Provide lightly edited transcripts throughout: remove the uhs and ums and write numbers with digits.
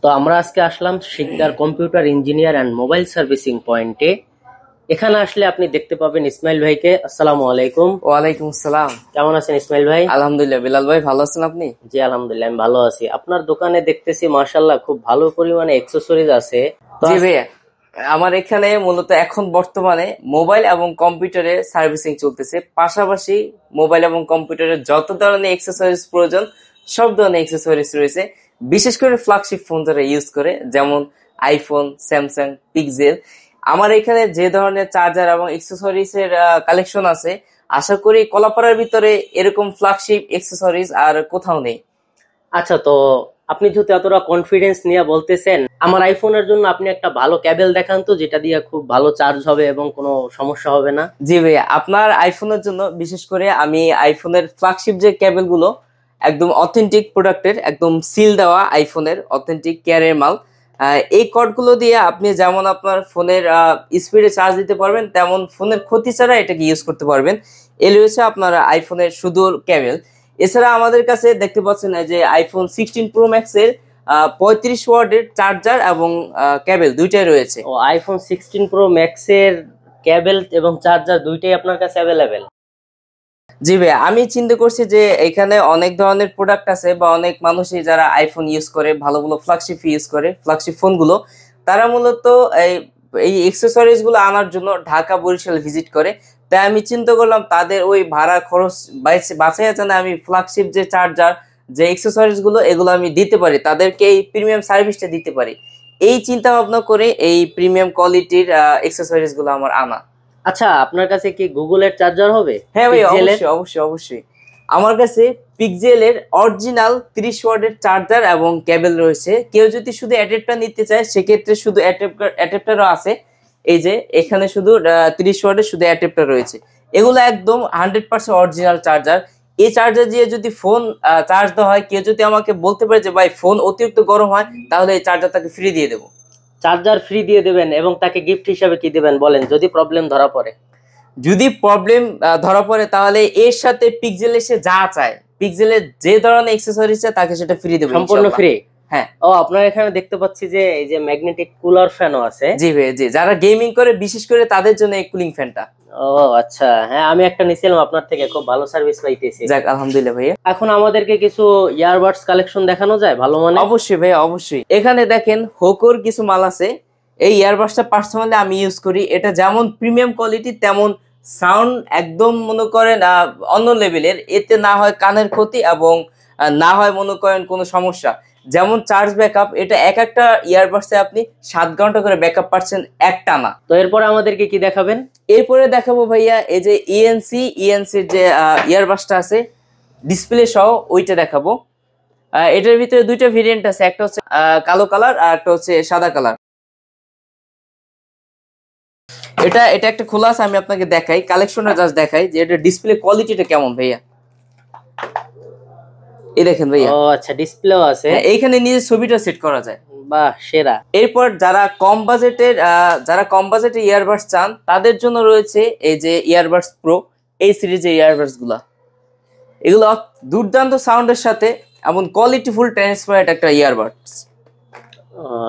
তো আমরা আজকে আসলাম Sikdar computer engineer and mobile servicing পয়েন্টে। এখানে আসলে আপনি দেখতে পাবেন ইসমাইল ভাইকে। আসসালামু আলাইকুম। ওয়ালাইকুম আসসালাম। কেমন আছেন ইসমাইল ভাই? আলহামদুলিল্লাহ। বিলাল ভাই ভালো আছেন আপনি? জি আলহামদুলিল্লাহ, আমি ভালো আছি। আপনার দোকানে দেখতেছি মাশাআল্লাহ খুব ভালো পরিমাণে অ্যাক্সেসরিজ আছে। জি ভাইয়া, আমার এখানে মূলত এখন বর্তমানে মোবাইল এবং কম্পিউটারের সার্ভিসিং চলতেছে, পাশাপাশি মোবাইল এবং কম্পিউটারের যত ধরনের এক্সেসরিজ প্রয়োজন সব ধরনের এক্সেসরিজ রয়েছে। বিশেষ করে ফ্ল্যাগশিপ ফোন যারা ইউজ করে, যেমন আইফোন, স্যামসাং, পিক্সেল, আমার এখানে যে ধরনের চার্জার এবং এক্সেসরিজ এর কালেকশন আছে, আশা করি কলাপাড়ার ভিতরে এরকম ফ্ল্যাগশিপ এক্সেসরিজ আর কোথাও নেই। আচ্ছা, তো আপনি যেহেতু এতটা কনফিডেন্স নিয়ে বলতেছেন, আমার আইফোনের জন্য আপনি একটা ভালো ক্যাবেল দেখান তো, যেটা দিয়ে খুব ভালো চার্জ হবে এবং কোনো সমস্যা হবে না। জি ভাইয়া, আপনার আইফোনের জন্য বিশেষ করে আমি আইফোনের ফ্ল্যাগশিপ যে কেবল গুলো একদম অথেন্টিক প্রোডাক্টের, একদম সিল দেওয়া আইফোনের অথেন্টিক কেয়ারের মাল, এই কর্ডগুলো দিয়ে আপনি যেমন আপনার ফোনের স্পিডে চার্জ দিতে পারবেন, তেমন ফোনের ক্ষতি ছাড়া এটাকে ইউজ করতে পারবেন। এর রয়েছে আপনার আইফোনের সুদূর কেবল। এছাড়া আমাদের কাছে দেখতে পাচ্ছেন যে আইফোন 16 প্রো ম্যাক্স এর 35 ওয়াটের চার্জার এবং কেবল দুইটাই রয়েছে। ও, আইফোন 16 প্রো ম্যাক্স এর কেবল এবং চার্জার দুইটাই আপনার কাছে অ্যাভেলেবেল? জি ভাই, আমি চিন্তা করছি যে এখানে অনেক ধরনের প্রোডাক্ট আছে, বা অনেক মানুষই যারা আইফোন ইউজ করে, ভালো ভালো ফ্ল্যাগশিপ ইউজ করে, ফ্ল্যাগশিপ ফোনগুলো, তারা মূলত এই এই এক্সেসরিজ গুলো আনার জন্য ঢাকা বরিশাল ভিজিট করে। তাই আমি চিন্তা করলাম তাদের ওই ভাড়া খরচ বাঁচাইয়া যেন আমি ফ্ল্যাগশিপ যে চার্জার, যে এক্সেসরিজ গুলো, এগুলো আমি দিতে পারি, তাদেরকে এই প্রিমিয়াম সার্ভিসটা দিতে পারি। এই চিন্তা ভাবনা করে এই প্রিমিয়াম কোয়ালিটির এক্সেসরিজ গুলো আমার আনা। আচ্ছা, আপনার কাছে কি গুগলের চার্জার হবে? হ্যাঁ ভাই, অবশ্যই অবশ্যই অবশ্যই। আমার কাছে পিক্সেলের অরিজিনাল 30 ওয়াটের চার্জার এবং কেবল রয়েছে। কেউ যদি শুধু অ্যাডাপ্টার নিতে চায়, সেক্ষেত্রে শুধু অ্যাডাপ্টারও আছে। এই যে এখানে শুধু 30 ওয়াটের শুধু অ্যাডাপ্টার রয়েছে। এগুলো একদম 100% অরিজিনাল চার্জার। এই চার্জার দিয়ে যদি ফোন চার্জ দেওয়া হয়, কেউ যদি আমাকে বলতে পারে যে ভাই ফোন অতিরিক্ত গরম হয়, তাহলে এই চার্জার তাকে ফ্রি দিয়ে দেবো। চার্জার ফ্রি দিয়ে দেবেন এবং তাকে গিফট হিসাবে কি দিবেন বলেন, যদি প্রবলেম ধরা পড়ে? যদি প্রবলেম ধরা পড়ে, তাহলে এর সাথে পিক্সেল এসে যা চায়, পিক্সেলের যে ধরনের অ্যাকসেসরিজ চায়, তাকে সেটা ফ্রি দেব, সম্পূর্ণ ফ্রি। হ্যাঁ। ও, আপনার এখানে দেখতে পাচ্ছি যে এই যে ম্যাগনেটিক কুলার ফ্যানও আছে। জি ভাই, জি, যারা গেমিং করে বিশেষ করে তাদের জন্য এই কুলিং ফ্যানটা। ও আচ্ছা, হ্যাঁ আমি একটা নিছিলাম আপনার থেকে, খুব ভালো সার্ভিস পাইতেছি। যাক আলহামদুলিল্লাহ ভাইয়া। এখন আমাদেরকে কিছু ইয়ারবাডস কালেকশন দেখানো যায় ভালো মানে? অবশ্যই ভাইয়া, অবশ্যই। এখানে দেখেন হোকোর কিছু মাল আছে। এই ইয়ারবাডসটা পার্সোনালি আমি ইউজ করি। এটা যেমন প্রিমিয়াম কোয়ালিটি, তেমন সাউন্ড একদম মনে করেন অন্য লেভেলের। এতে না হয় কানের ক্ষতি এবং না হয় মনে করেন কোনো সমস্যা। যেমন চার্জ ব্যাকআপ, এটা এক একটা ইয়ারবাডসে আপনি 7 ঘন্টা করে ব্যাকআপ পাচ্ছেন একটানা। তো এরপরে আমাদেরকে কি দেখাবেন? এরপরে দেখাবো ভাইয়া এই যে ইএনসির যে ইয়ারবাডসটা আছে ডিসপ্লে সহ, ওইটা দেখাবো। এটার ভিতরে দুইটা ভেরিয়েন্ট আছে, একটা হচ্ছে কালো কালার আর একটা হচ্ছে সাদা কালার। এটা এটা একটা খোলা আছে, আমি আপনাকে দেখাই, কালেকশনটা জাস্ট দেখাই যে এটা ডিসপ্লে কোয়ালিটিটা কেমন ভাইয়া। এই দেখেন ভাইয়া। ও আচ্ছা, ডিসপ্লেও আছে। এইখানে নিজের ছবিটা সেট করা যায়। বাহ, সেরা। এরপর যারা কম বাজেটের ইয়ারবাডস চান, তাদের জন্য রয়েছে এই যে ইয়ারবাডস প্রো, এই সিরিজের ইয়ারবাডস গুলা। এগুলো দুর্দান্ত সাউন্ডের সাথে এমন কোয়ালিটিফুল ট্রান্সপারেন্ট একটা ইয়ারবাডস।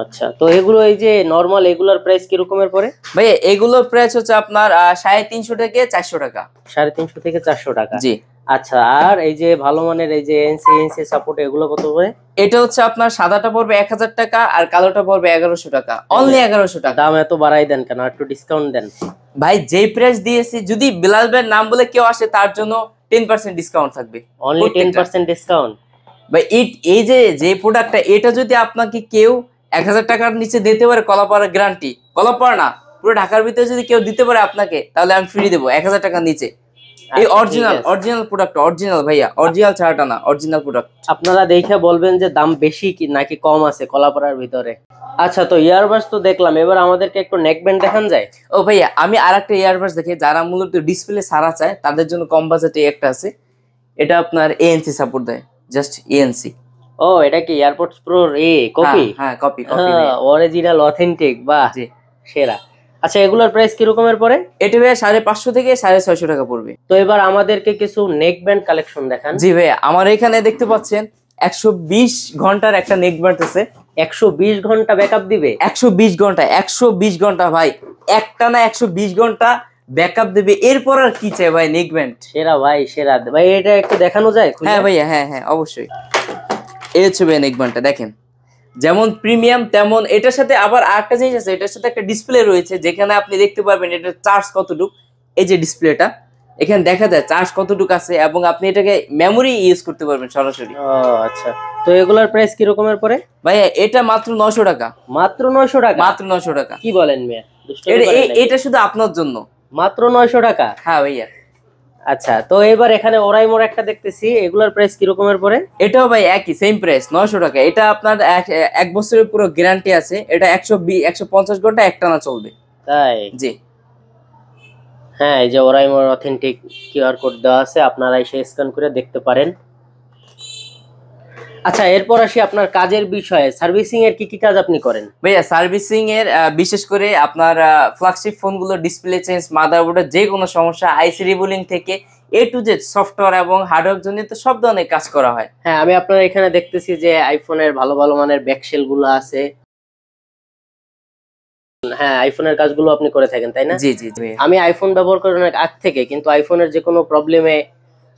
আচ্ছা, তো এগুলো এই যে নরমাল, এগুলোর প্রাইস কি রকমের পড়ে ভাই? এগুলোর প্রাইস হচ্ছে আপনার 350 থেকে 400 টাকা। 350 থেকে 400 টাকা? জি। আচ্ছা, আর এই যে ভালো মানের এই যে এনসি সাপোর্ট, এগুলো কত করে? এটা হচ্ছে আপনার সাদাটা পড়বে 1000 টাকা আর কালোটা পড়বে 1100 টাকা। অনলি 1100 টাকা। দাম এত বাড়াই দেন কেন? একটু ডিসকাউন্ট দেন ভাই। যে প্রাইস দিয়েছি, যদি বিলাল ভাইয়ের নাম বলে কেউ আসে, তার জন্য 10% ডিসকাউন্ট থাকবে। Only 10% discount? ভাই এই যে প্রোডাক্টটা, এটা যদি আপনাকে কেউ 1000 টাকার নিচে দিতে পারে, কলাপাড়া গ্যারান্টি, কলাপাড়া না পুরো ঢাকার ভিতরে যদি কেউ দিতে পারে আপনাকে, তাহলে আমি ফ্রি দেবো 1000 টাকার নিচে। এই অরিজিনাল প্রোডাক্ট, অরিজিনাল ভাইয়া, অরিজিনাল ছাড়াটা না, অরিজিনাল প্রোডাক্ট। আপনারা দেখে বলবেন যে দাম বেশি কি নাকি কম আছে কলাপাড়ার ভিতরে। আচ্ছা, তো ইয়ারবাডস তো দেখলাম, এবার আমাদেরকে একটু নেক ব্যান্ড দেখান যায়? ও ভাইয়া, আমি আরেকটা ইয়ারবাডস দেখি, যারা মূলত ডিসপ্লে ছাড়া চায়, তাদের জন্য কম বাজেটে একটা আছে। এটা আপনার এএনসি সাপোর্ট দেয়, জাস্ট এএনসি। ও, এটা কি এয়ারপডস প্রো কপি? হ্যাঁ, কপি অরিজিনাল অথেন্টিক। বাহ, সেরা। আচ্ছা, এগুলোর প্রাইস কি রকমের পড়ে? এটা ভাইয়া 550 থেকে 650 টাকা পড়বে। তো এবার আমাদেরকে কিছু নেক ব্যান্ড কালেকশন দেখান। জি ভাইয়া, আমার এখানে দেখতে পাচ্ছেন 120 ঘন্টার একটা নেক ব্যান্ড আছে। 120 ঘন্টা ব্যাকআপ দিবে? 120 ঘন্টা, 120 ঘন্টা ভাই, একটানা 120 ঘন্টা ব্যাকআপ দেবে। এরপর আর কি চাই ভাই, নেকব্যান্ড সেরা ভাই, সেরা ভাই। এটা একটু দেখানো যায়? হ্যাঁ ভাইয়া, হ্যাঁ হ্যাঁ অবশ্যই। এই হচ্ছে ভাই নেকব্যান্ডটা, দেখেন যেমন প্রিমিয়াম তেমন এটার সাথে আবার আরেকটা জিনিস আছে, এটার সাথে একটা ডিসপ্লে রয়েছে যেখানে আপনি দেখতে পারবেন এটার চার্জ কতটুকু। এই যে ডিসপ্লেটা, এখানে দেখা যায় চার্জ কতটুকু আছে, এবং আপনি এটাকে মেমোরি ইউজ করতে পারবেন সরাসরি। ও আচ্ছা, তো এগুলার প্রাইস কি রকমের পরে? ভাইয়া এটা মাত্র 900 টাকা। মাত্র 900 টাকা? মাত্র 900 টাকা। কি বলেন মিয়া, দুষ্টুমি করেন নাকি? এটা শুধু আপনার জন্য মাত্র 900 টাকা? হ্যাঁ ভাইয়া। আচ্ছা, তো এবার এখানে ওরাইমোর একটা দেখতেছি, এগুলার প্রাইস কি রকমের পরে? এটাও ভাই একই সেম প্রাইস 900 টাকা। এটা আপনার এক বছরের পুরো গ্যারান্টি আছে। এটা 150 ঘন্টা একটানা চলবে। তাই? জি হ্যাঁ, এই যে ওরাইমোর অথেন্টিক কিউআর কোড দেওয়া আছে, আপনারা এসে স্ক্যান করে দেখতে পারেন। আচ্ছা, এরপর আসি আপনার কাজের বিষয়ে। সার্ভিসিং এর কি কি কাজ আপনি করেন? ভাইয়া সার্ভিসিং এর বিশেষ করে আপনার ফ্ল্যাগশিপ ফোনগুলো ডিসপ্লে চেঞ্জ, মাদারবোর্ডের যে কোনো সমস্যা, আইসি রিবুলিং থেকে এ টু জেড সফটওয়্যার এবং হার্ডওয়্যার জনিত সব ধরনের কাজ করা হয়। হ্যাঁ, আমি আপনার এখানে দেখতেছি যে আইফোনের ভালো ভালো মানের ব্যাকশেল গুলো আছে। হ্যাঁ, আইফোনের কাজগুলো আপনি করে থাকেন, তাই না? জি জি জি। আমি আইফোন ব্যবহার করি অনেক আগ থেকে, কিন্তু আইফোনের যে কোনো প্রবলেমে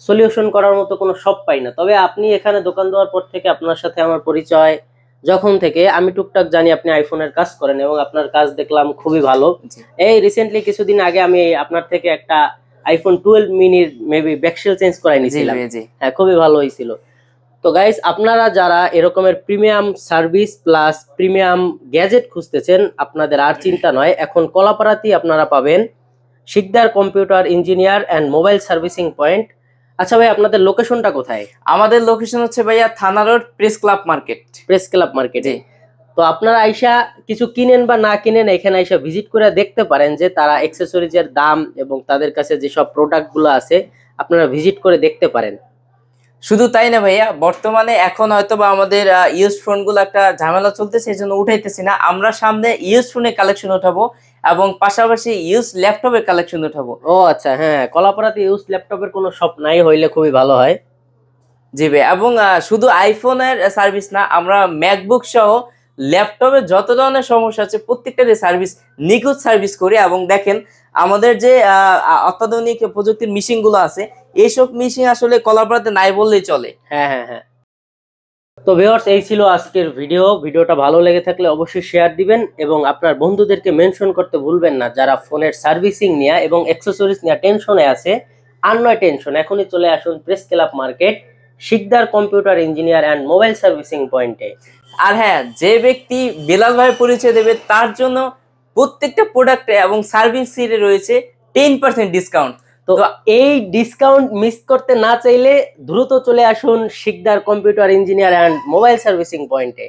সলিউশন করার মতো কোনো শপ পাই না। তবে আপনি এখানে দোকান দেওয়ার পর থেকে আপনার সাথে আমার পরিচয় যখন থেকে, আমি টুকটাক জানি আপনি আইফোনের কাজ করেন, এবং আপনার কাজ দেখলাম খুবই ভালো। এই রিসেন্টলি কিছুদিন আগে আমি আপনার থেকে একটা আইফোন 12 মিনির মেবি ব্যাকশেল চেঞ্জ করাই নিয়েছিলাম। হ্যাঁ, খুবই ভালো হয়েছিল। তো গাইস, আপনারা যারা এরকমের premium service plus premium gadget খুঁজতেছেন, আপনাদের আর চিন্তা নয়, এখন কলাপাড়াতেই আপনারা পাবেন Sikdar computer engineer and mobile servicing point. আচ্ছা ভাই, আপনাদের লোকেশনটা কোথায়? আমাদের লোকেশন হচ্ছে ভাইয়া থানা road, press club market. Press club মার্কেটে। তো আপনারা আইসা কিছু কিনেন বা না কিনেন, এখানে আইসা ভিজিট করে দেখতে পারেন যে তারা অ্যাক্সেসরিজের দাম এবং তাদের কাছে যেসব প্রোডাক্টগুলো আছে আপনারা ভিজিট করে দেখতে পারেন। শুধু তাই না ভাইয়া, বর্তমানে এখন হয়তো বা আমাদের ইউজ ফোন গুলো একটা ঝামেলা চলতেছে, এই জন্য উঠাইতেছি না। আমরা সামনে ইউজ ফোনের কালেকশন উঠাবো এবং পাশাপাশি ইউজ ল্যাপটপের কালেকশন উঠাবো। ও আচ্ছা, হ্যাঁ, কলাপাড়াতে ইউজ ল্যাপটপের কোনো শপ নাই, হইলে খুবই ভালো হয়। জি ভাই, এবং শুধু আইফোনের সার্ভিস না, আমরা ম্যাকবুক সহ ল্যাপটপে যত ধরনের সমস্যা আছে প্রত্যেকটারই সার্ভিস, নিখুঁত সার্ভিস করি। এবং দেখেন আমাদের যে অত্যাধুনিক প্রযুক্তির মেশিন গুলো আছে, এইসব মেশিন আসলে কলাপাড়াতে নাই বললেই চলে। হ্যাঁ হ্যাঁ হ্যাঁ। তো ভিউয়ার্স, এই ছিল আজকের ভিডিওটা ভালো লেগে থাকলে অবশ্যই শেয়ার দিবেন, এবং আপনার বন্ধুদেরকে মেনশন করতে ভুলবেন না যারা ফোনের সার্ভিসিং নিয়ে এবং অ্যাক্সেসরিজ নিয়ে টেনশনে আছে। আর নয় টেনশন, এখনই চলে আসুন press club market, Sikdar computer engineer and mobile servicing পয়েন্টে। আর হ্যাঁ, যে ব্যক্তি বেলাল ভাই পরিচয় দেবে তার জন্য প্রত্যেকটা প্রোডাক্টে এবং সার্ভিসে রয়েছে 10% ডিসকাউন্ট। তো এই ডিসকাউন্ট মিস করতে না চাইলে দ্রুত চলে আসুন Sikdar computer engineer and mobile servicing পয়েন্টে।